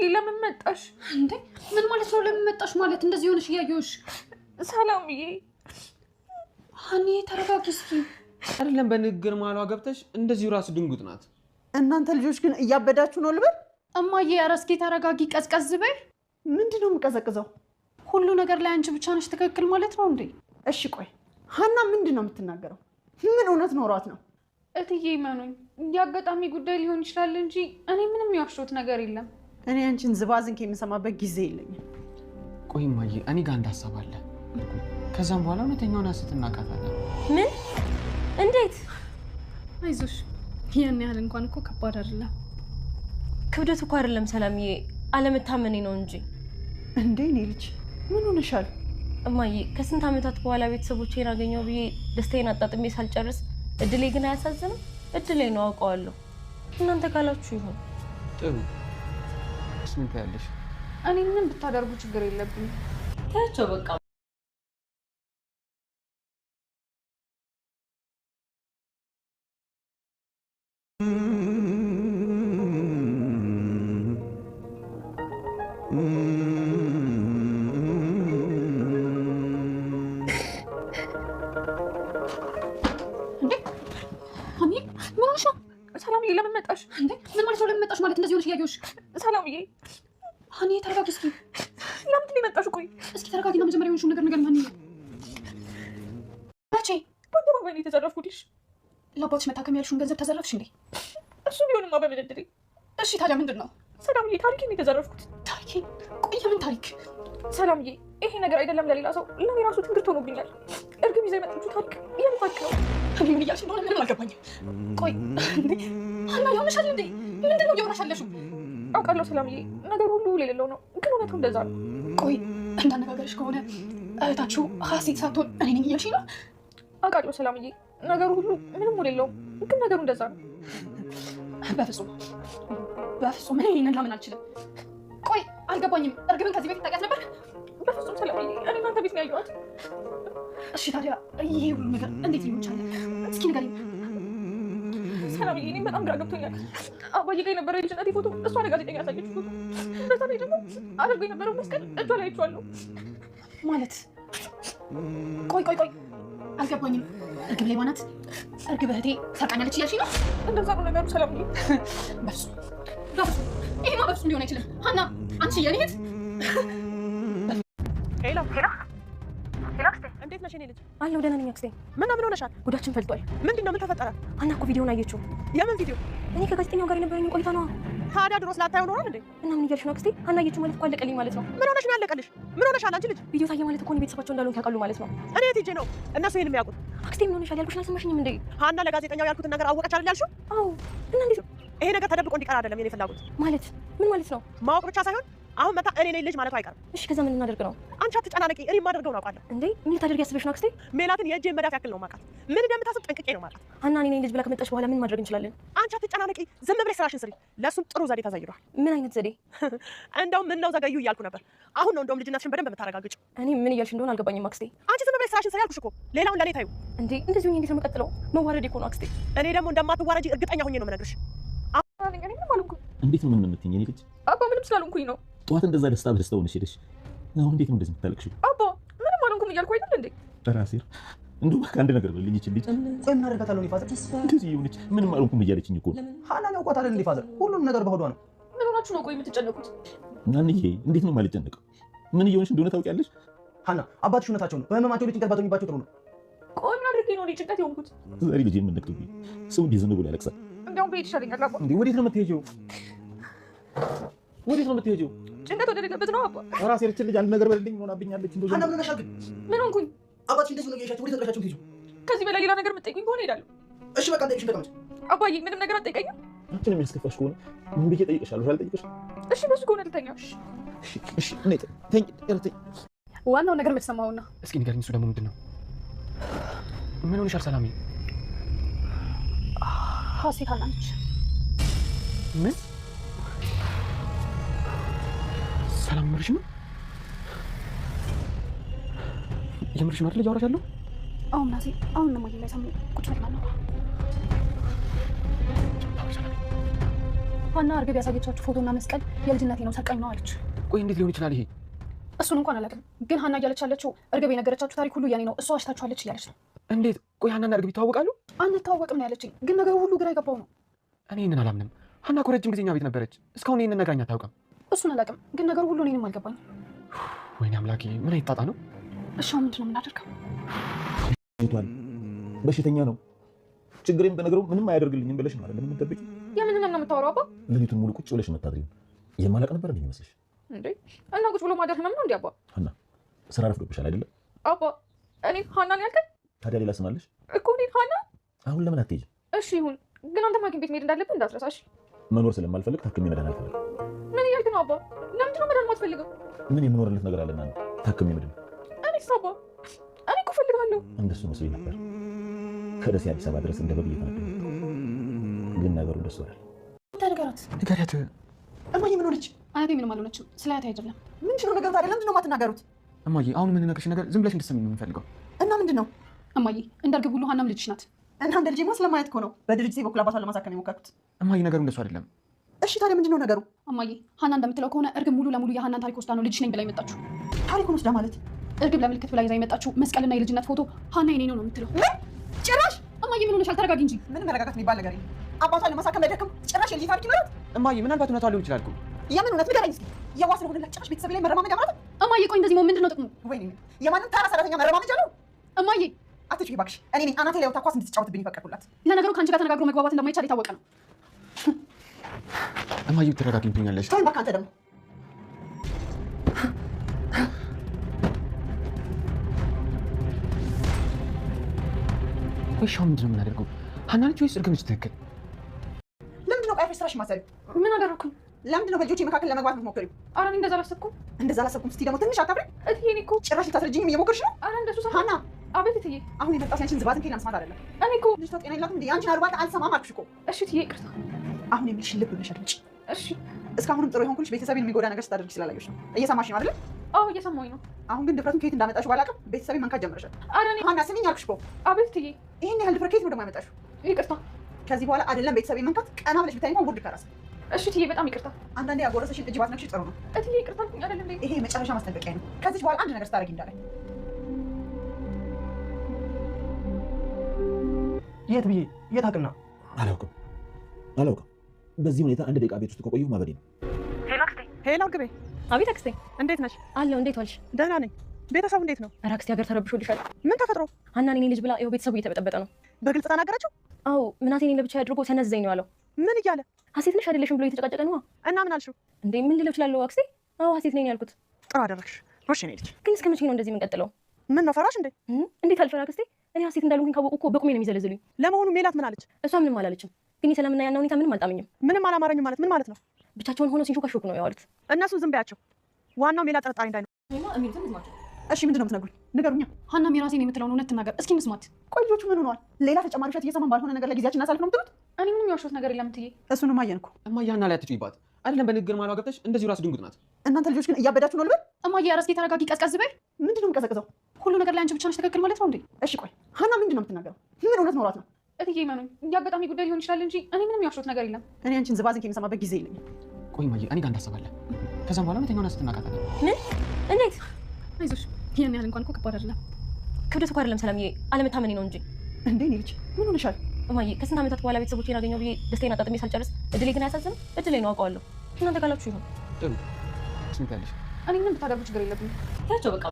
ለምን መጣሽ እንዴ? ምን ማለት ነው ለምን መጣሽ ማለት? እንደዚህ ሆነሽ እያየሁሽ። ሰላምዬ ሀኒ ተረጋጊ እስኪ። አይደለም በንግግር ማሏ ገብተሽ እንደዚህ ራስ ድንጉጥ ናት። እናንተ ልጆች ግን እያበዳችሁ ነው ልበል? እማዬ ኧረ እስኪ ተረጋጊ፣ ቀዝቀዝ በይ። ምንድነው የምቀዘቅዘው? ሁሉ ነገር ላይ አንቺ ብቻ ነሽ ትክክል ማለት ነው እንዴ? እሺ ቆይ ሀና ምንድነው የምትናገረው? ምን እውነት ኖሯት ነው? እትዬ መኑኝ፣ የአጋጣሚ ጉዳይ ሊሆን ይችላል እንጂ እኔ ምንም ያወሽሁት ነገር የለም። እኔ አንቺን ዝባዝንክ የምሰማበት ጊዜ የለኝም። ቆይ እማዬ እኔ ጋር እንዳሰብ አለ። ከዛም በኋላ እውነተኛውን ሀሰት እናውቃታለን። ምን? እንዴት? አይዞሽ፣ ያን ያህል እንኳን እኮ ከባድ አይደለም። ክብደት እኮ አይደለም ሰላምዬ፣ አለመታመኔ ነው እንጂ። እንዴ እኔ ልጅ ምን ሆነሻል? እማዬ ከስንት ዓመታት በኋላ ቤተሰቦቼን አገኘው ብዬ ደስታዬን አጣጥሜ ሳልጨርስ እድሌ ግን አያሳዝንም? እድሌ ነው አውቀዋለሁ። እናንተ ካላችሁ ይሁን። ጥሩ ምን ታያለሽ? እኔ ምን ብታደርጉ ችግር የለብኝም። ታያቸው በቃ። ሰላምዬ ለምን መጣሽ እንዴ? ምን ማለት ነው ለምን መጣሽ ማለት? እንደዚህ ሆነሽ እያየሁሽ። ሰላምዬ ሀኒ ተረጋጊ እስኪ። ለምን ትመጣሽ? ቆይ እስኪ ተረጋጊና መጀመሪያ የሆንሽውን ነገር ንገሪኝ ሀኒ። መቼ በአደባባይ ነው የተዘረፍኩልሽ? ለአባትሽ መታከም ያልሽውን ገንዘብ ተዘረፍሽ እንዴ? እሱ ቢሆንማ በመደደሬ። እሺ ታዲያ ምንድን ነው? ሰላምዬ ታሪኬን የተዘረፍኩት። ታሪኬን? ቆይ የምን ታሪክ? ሰላምዬ ይሄ ነገር አይደለም ለሌላ ሰው ለኔ ራሱ ትምህርት ሆኖብኛል። እርግብ ይዛ የመጣችው ታሪክ የምን ታሪክ ነው? እኔ ምን እያልሽ እንደሆነ ምንም አልገባኝም። ቆይ ሀና ያምሻል እንዴ? ምንድን ነው እያወራሽ ያለሽው? አውቃለሁ ሰላምዬ፣ ነገር ሁሉ የሌለው ነው፣ ግን እውነቱ እንደዛ ነው። ቆይ እንዳነጋገርሽ ከሆነ እህታችሁ ሀሴት ሳትሆን እኔ ነኝ እያልሽኝ ነው? አውቃለሁ ሰላምዬ፣ ነገሩ ሁሉ ምንም የሌለው፣ ግን ነገሩ እንደዛ ነው። በፍጹም በፍጹም እኔ ይሄንን ላምን አልችልም። ቆይ አልገባኝም። እርግብን ከዚህ በፊት ታውቂያት ነበር? በፍጹም ሰላምዬ፣ እኔ እናንተ ቤት ነው ያየኋት። እሺ ታዲያ ይሄ ሁሉ ነገር እንዴት ሊሆን ቻለ? እስኪ ንገሪኝ ሰላምዬ። እኔም በጣም ግራ ገብቶኛል። አባዬ ጋር የነበረው የልጅነቴ ፎቶ እሷ ለጋዜጠኛ ያሳየች ፎቶ፣ በዛ ላይ ደግሞ አድርጎ የነበረው መስቀል እጇ ላይ አይቼዋለሁ። ማለት ቆይ አልገባኝም። እርግብ ሌባ ናት? እርግብ እህቴ ሰርቃኛለች እያልሽኝ ነው? እንደዛ ነው ነገሩ ሰላምዬ። በፍጹም ይሄማ በፍጹም ሊሆን አይችልም። ሀና አንቺ የኔ እህት። ሄሎ አክስቴ፣ እንዴት ነሽ? እኔ ልጅ አለሁ ደህና ነኝ አክስቴ። ምን ሆነሻል? ጉዳችን ፈልጧል። ምንድነው? ምን ተፈጠረ? ሀና እኮ ቪዲዮውን አየችው። የምን ቪዲዮ? እኔ ከጋዜጠኛው ጋር የነበረኝ ቆይታ ነዋ። ታዲያ ድሮስ ላታየው ኖሯል እንዴ? እና ምን እያልሽ ነው አክስቴ? ሀና አየችው ማለት እኮ አለቀልኝ ማለት ነው። ምን ሆነሽ ነው ያለቀልሽ? ምን ሆነሻል አንቺ ልጅ? ቪዲዮ ታየ ማለት እኮ እኔ ቤተሰባቸው እንዳልሆን ያውቃሉ ማለት ነው። እኔ የት ሄጄ ነው እነሱ ይሄን የሚያውቁት? አክስቴ ምን ሆነሻል? ያልኩሽን አልሰማሽኝም እንዴ? ሀና ለጋዜጠኛው ያልኩትን ነገር አወቀች አይደል ያልሽው? አዎ። እና እንዴት ነው ይሄ ነገር ተደብቆ እንዲቀር አይደለም የኔ ፍላጎት። ማለት ምን ማለት ነው? ማወቅ ብቻ ሳይሆን አሁን መታ እኔ ነኝ ልጅ ማለቱ አይቀርም። እሺ ከዛ ምን እናደርግ ነው? አንቺ አትጨናነቂ፣ እኔ የማደርገው ነው አውቃለሁ። እንዴ ምን ልታደርጊ ያስበሽ ነው አክስቴ? ሜላትን የእጄን መዳፍ ያክል ነው ማውቃት። ምን እንደምታስብ ጠንቅቄ ነው ማውቃት። ሀና እኔ ነኝ ልጅ ብላ ከመጣች በኋላ ምን ማድረግ እንችላለን? አንቺ አትጨናነቂ፣ ዝም ብለሽ ስራሽን ስሪ። ለእሱም ጥሩ ዘዴ ተዘይዷል። ምን አይነት ዘዴ? እንደውም ምን ነው ዘገዩ እያልኩ ነበር። አሁን ነው እንደውም ልጅነትሽን በደንብ የምታረጋግጪው። እኔ ምን እያልሽ እንደሆነ አልገባኝም አክስቴ። አንቺ ዝም ብለሽ ስራሽን ስሪ ያልኩሽ እኮ። ሌላውን ለኔ ታዩ። እንዴ እንደዚህ ሆኜ እንዴት ነው የምቀጥለው? መዋረድ እኮ ነው አክስቴ። እኔ ደግሞ እንደማትዋረጂ እርግጠኛ ሆኜ ነው የምነግርሽ። እንዴት ነው ምን የምትይኝ? እኔ ልጅ አባ ምንም ስላልሆንኩኝ ነው። ጠዋት እንደዛ ደስታ በደስታ ሆነሽ ሄደሽ አሁን እንዴት ነው እንደዚህ የምታለቅሽው? አባ ምንም አልሆንኩም እያልኩ አይደል እንዴ? ራሴር እንደው በቃ አንድ ነገር በልኝ። ይችል ልጅ ቆይ ምን አደርጋታለሁ? እኔ ፋዘር እንደዚህ የሆነች ምንም አልሆንኩም እያለችኝ እኮ ነው። ሀናን ያውቋት አይደል እንዴ ፋዘር? ሁሉም ነገር በሆዷ ነው። ምን ሆናችሁ ነው ቆይ የምትጨነቁት? እናንዬ እንዴት ነው የማልጨነቀው? ምን እየሆንሽ እንደሆነ ታውቂያለሽ? ሀና አባትሽ እውነታቸው ነው። በህመማቸው ጭንቀት ባትሆኝባቸው ጥሩ ነው። ቆይ ምን አድርጌ ነው ጭንቀት የሆንኩት? ዛሬ ልጅ የምንነቅልብኝ ሰው እንዲህ ዝም ብሎ ያለቅሳል። እንዲያውም ብሄድ ይሻለኛል አባ። እንዴ ወዴት ነው የምትሄጂው? ወዴት ነው የምትሄጂው? ጭንቀት ወደ ሌለበት ነው አባ። ራሴ ልጅ ልጅ አንድ ነገር በልልኝ ሆናብኛለች። እንደው ሀና ምን ሆነሻል ግን? ምን ሆንኩኝ? አባትሽ እንደዚህ ነው እየሻችሁ ወዴት ተጥራሻችሁ ትሄጂው? ከዚህ በላይ ሌላ ነገር የምትጠይቁኝ ከሆነ እሄዳለሁ። እሺ በቃ እንጠይቅሽ ተቀመጭ። አባዬ ምንም ነገር አትጠይቀኝም? አንቺን የሚያስከፋሽ ከሆነ ምን ብዬ እጠይቅሻለሁ? አልጠይቅሽ? እሺ በሱ ከሆነ ልተኛ። እሺ ነይ ተኝ። ዋናው ነገር የምትሰማውና እስኪ ንገሪኝ፣ እሱ ደግሞ ምንድን ነው? ምን ሆነሻል ሰላሜ? ሀሴት ሀና ነች። ምን? ሰላም ምርሽ ነው? የምርሽ ነው አይደል? እያወራሽ ያለው አሁን ናዚ አሁን ነው ማለት ላይ ሰሙ ቁጭ ብለን ነው ሀና እርግብ ያሳየቻችሁ ፎቶና መስቀል የልጅነቴ ነው ሰቀኝ ነው አለች። ቆይ እንዴት ሊሆን ይችላል ይሄ? እሱን እንኳን አላውቅም፣ ግን ሀና እያለች ያለችው እርግብ የነገረቻችሁ ታሪክ ሁሉ የኔ ነው፣ እሷ አሽታችኋለች እያለች ነው። እንዴት? ቆይ ሀናና እርግብ ይተዋወቃሉ? አንተዋወቅም ነው ያለችኝ፣ ግን ነገሩ ሁሉ ግራ የገባው ነው። እኔ ይህንን አላምንም። ሀና እኮ ረጅም ጊዜ እኛ ቤት ነበረች፣ እስካሁን ይህንን ነግራኝ አታውቅም። እሱን አላውቅም፣ ግን ነገሩ ሁሉ እኔንም አልገባኝም። ወይኔ አምላኬ፣ ምን አይነት ጣጣ ነው? እሺ ምንድን ነው የምናደርገው? በሽተኛ ነው። ችግሬን በነገሩ ምንም አያደርግልኝም ብለሽ ነው አይደል የምትጠብቂው? የምንንም ነው የምታወራው? አባ ሌሊቱን ሙሉ ቁጭ ብለሽ የምታድሪው የማላቅ ነበር እንዴ ይመስልሽ? እንዴ እና ቁጭ ብሎ ማደር ህመም ነው እንዴ? አባ ሀና ስራ ረፍዶብሻል አይደለም? አባ እኔ ሀናን ያልከኝ? ታዲያ ሌላ ስም አለሽ እኮ እኔ ሀና። አሁን ለምን አትሄጂም? እሺ ይሁን፣ ግን አንተ ሐኪም ቤት መሄድ እንዳለብህ እንዳትረሳሽ። መኖር ስለማልፈልግ ታክሜ መዳን አልፈልግም። ምን እያልክ ነው አባ? ለምንድን ነው መዳን የማትፈልገው? ምን የምኖርለት ነገር አለና ነው ታክሜ መዳን? እኔስ አባ እኔ እኮ እፈልጋለሁ። እንደሱ መስሎኝ ነበር። ከደሴ አዲስ አበባ ድረስ እንደ በግ እየተነደደ ግን ነገሩ እንደሱ አይደል። ተነገራት ንገሪያት። እማዬ ምን ሆነች? አያቴ ምንም አልሆነችም። ስለ አያቴ አይደለም። ምንድን ነው ነገሩ ታዲያ? ለምንድን ነው የማትናገሩት? እማዬ አሁን የምንነግርሽ ነገር ዝም ብለሽ እንድትሰሚኝ ነው የምንፈልገው። እና ምንድን ነው? እማዬ እንደ እርግብ ሁሉ ሀናም ልጅሽ ናት። እና እንደ ልጄማ ስለማየት እኮ ነው በድርጅቴ በኩል አባቷን ለማሳከም የሞከርኩት። እማዬ ነገሩ እንደሱ አይደለም። እሺ ታዲያ ምንድን ነው ነገሩ? እማዬ ሀና እንደምትለው ከሆነ እርግብ ሙሉ ለሙሉ የሀናን ታሪክ ወስዳ ነው ልጅሽ ነኝ ብላ የመጣችሁ። ታሪኩን ወስዳ ማለት? እርግብ ለምልክት ብላ ይዛ የመጣችሁ መስቀልና የልጅነት ፎቶ ሀና የኔ ነው የምትለው። ጭራሽ! እማዬ ምን ሆነሻል? ተረጋጊ እንጂ። ምንም መረጋጋት የሚባል ነገር የለም። አባቷን ለማሳከም ለደከም ጭራሽ የልጅ ታሪክ ይመራት። እማዬ ምናልባት እውነቷ ሊሆን ይችላል እኮ። የምን እውነት ንገረኝ እስኪ። የዋስ ስለሆነ ጭራሽ ቤተሰብ ላይ መረማመጃ ማለት? እማዬ ቆይ እንደዚህ መሆን ምንድን ነው ጥቅሙ? ወይኔ የማንም ተራ ሰራተኛ መረማመጃ ነው? እማዬ አትችይ እባክሽ። እኔ ነኝ አናቴ ላይ ወጥታ ኳስ እንድትጫወትብኝ የፈቀድኩላት። ለነገሩ ከአንቺ ጋር ተነጋግሮ መግባባት እንደማይቻል የታወቀ ነው። እማዬ ብትረጋጊኝ ትኛለሽ። ተወኝ እባክህ አንተ ደግሞ። ቆይ ሻው ምንድን ነው የምናደርገው? ሀና ነች ወይስ እርግብ ነች ትክክል? ለምንድን ነው ቆይ አፍሽ ስራሽ ማሰሪው? ምን አደረኩኝ? ለምንድን ነው በልጆቼ መካከል ለመግባት የምትሞክሪው? ኧረ እኔ እንደዛ አላሰብኩም። እንደዛ አላሰብኩም ስትይ ደግሞ ትንሽ አታፍሪም? እትዬ እኔ እኮ ጭራሽ ልታስረጅኝም እየሞከርሽ ነው? ኧረ እንደሱ ሰ ሀና አቤት እትዬ። አሁን የመጣው ያንቺን ዝባትን ከና መስማት አይደለም። እኔ እኮ ልጅቷ ጤና የላትም እንዴ? ያንቺን አልባልታ አልሰማም አልኩሽ እኮ። እሺ እትዬ ይቅርታ። አሁን የምልሽ ልብ ብለሽ አድምጪ። እሺ እስካሁንም ጥሩ የሆንኩልሽ ቤተሰቤን የሚጎዳ ነገር ስታደርጊ ስላላየሁሽ ነው። እየሰማሽ ነው አይደል? አዎ እየሰማሁኝ ነው። አሁን ግን ድፍረቱን ከየት እንዳመጣሽው ባላውቅም ቤተሰቤን መንካት ጀምረሻል። ኧረ እኔ ሀና ስሚኝ አልኩሽ እኮ። አቤት እትዬ። ይሄን ያህል ድፍረት ከየት ነው ደግሞ ያመጣሽው? ይቅርታ። ከዚህ በኋላ አይደለም ቤተሰቤን መንካት ቀና ብለሽ ብታይ እንኳን ውርድ ከራስ። እሺ እትዬ በጣም ይቅርታ። አንዳንዴ ያጎረሰሽን እጅ ባትነክሽ ጥሩ ነው። እትዬ ይቅርታ አልኩኝ አይደል እንዴ? ይሄ የመጨረሻ ማስጠንቀቂያ ነው። ከዚህ በኋላ አንድ ነገር ስታደርጊ እንዳላይ። የት ብዬ የት አቅና? አላውቅም። በዚህ ሁኔታ አንድ ደቂቃ ቤት ውስጥ ከቆየሁ ማበዴ ነው። ሄሎ ግቤ። አቤት አክስቴ። እንዴት ነሽ? አለው እንዴት ዋልሽ? ደህና ነኝ። ቤተሰቡ እንዴት ነው? ኧረ አክስቴ ሀገር ተረብሾልሻል። ምን ተፈጥሮ? ሀና እኔ ልጅ ብላ ይኸው ቤተሰቡ እየተበጠበጠ ነው። በግልጽ ተናገረችው? አዎ ምናሴ እኔን ለብቻ አድርጎ ተነዘኝ ነው ያለው። ምን እያለ? ሀሴት ነሽ አይደለሽም ብሎ እየተጨቃጨቀ ነዋ። እና ምን አልሽው? እንዴ ምን ልለው እችላለሁ አክስቴ? አዎ ሀሴት ነኝ ያልኩት። ጥሩ አደረግሽ። ሮሽ ነኝ ልጅ። ግን እስከ መቼ ነው እንደዚህ የምንቀጥለው? ምን ነው ፈራሽ እንዴ? እንዴት አልፈራ አክስቴ? እኔ ሀሴት እንዳልሆንኩኝ ካወቁ እኮ በቁሜ ነው የሚዘለዝሉኝ። ለመሆኑ ሜላት ምን አለች? እሷ ምንም አላለችም። ግን የሰላምና ያና ሁኔታ ምንም አልጣመኝም። ምንም አላማረኝም ማለት ምን ማለት ነው? ብቻቸውን ሆኖ ሲንሾካሾኩ ነው ያዋሉት። እነሱ ዝም በያቸው። ዋናው ሜላት ጥርጣሬ እንዳይኖር። እሺ ምንድን ነው የምትነግሩኝ? ንገሩኛ። ሀናም የራሴን የምትለውን እውነት ትናገር እስኪ እንስማት። ቆይ ልጆቹ ምን ሆነዋል? ሌላ ተጨማሪ ውሸት እየሰማን ባልሆነ ነገር ላይ ጊዜያችን እናሳልፍ ነው የምትሉት? እኔ ምንም ያወራሁት ነገር የለም እትዬ። እሱንም አየን እኮ። እማዬ ሀና ላይ አትጩይባት። አይደለም በንግግር ማሏ ገብተሽ እንደዚሁ ራሱ ድንጉጥ ናት። እናንተ ልጆች ግን እያበዳችሁ ነው ልበል? እማዬ ኧረ እስኪ ተረጋጊ፣ ቀዝቀዝ በይ። ምንድን ነው የምቀዘቅዘው? ሁሉ ነገር ላይ አንቺ ብቻ ነሽ ትክክል ማለት ነው እንዴ? እሺ ቆይ ሀና ምንድን ነው የምትናገረው? ምን እውነት ኖሯት ነው? እትዬ መኑኝ፣ የአጋጣሚ ጉዳይ ሊሆን ይችላል እንጂ እኔ ምንም ያወራሁት ነገር የለም። እኔ አንቺን ዝባዝንክ የምሰማበት ጊዜ የለኝም። ቆይ እማዬ እኔ ጋር እንዳሰባለን። ከዛም በኋላ እውነተኛውን ሐሰት እናውቃታለን። ምን? እንዴት? አይዞሽ፣ ያን ያህል እንኳን እኮ ከባድ አይደለም። ክብደት እኮ አይደለም ሰላምዬ፣ አለመታመኔ ነው እንጂ። እንዴ እኔ ልጅ ምን ሆነሻል? እማዬ ከስንት ዓመታት በኋላ ቤተሰቦቼን አገኘሁ ብዬ ደስታዬን አጣጥሜ ሳልጨርስ እድሌ ግን አያሳዝንም? እድሌ ነው አውቀዋለሁ። እናንተ ካላችሁ ይሁን። ጥሩ ስንት ያለሽ? እኔ ምንም ብታደርጉ ችግር የለብኝም። ያቸው በቃ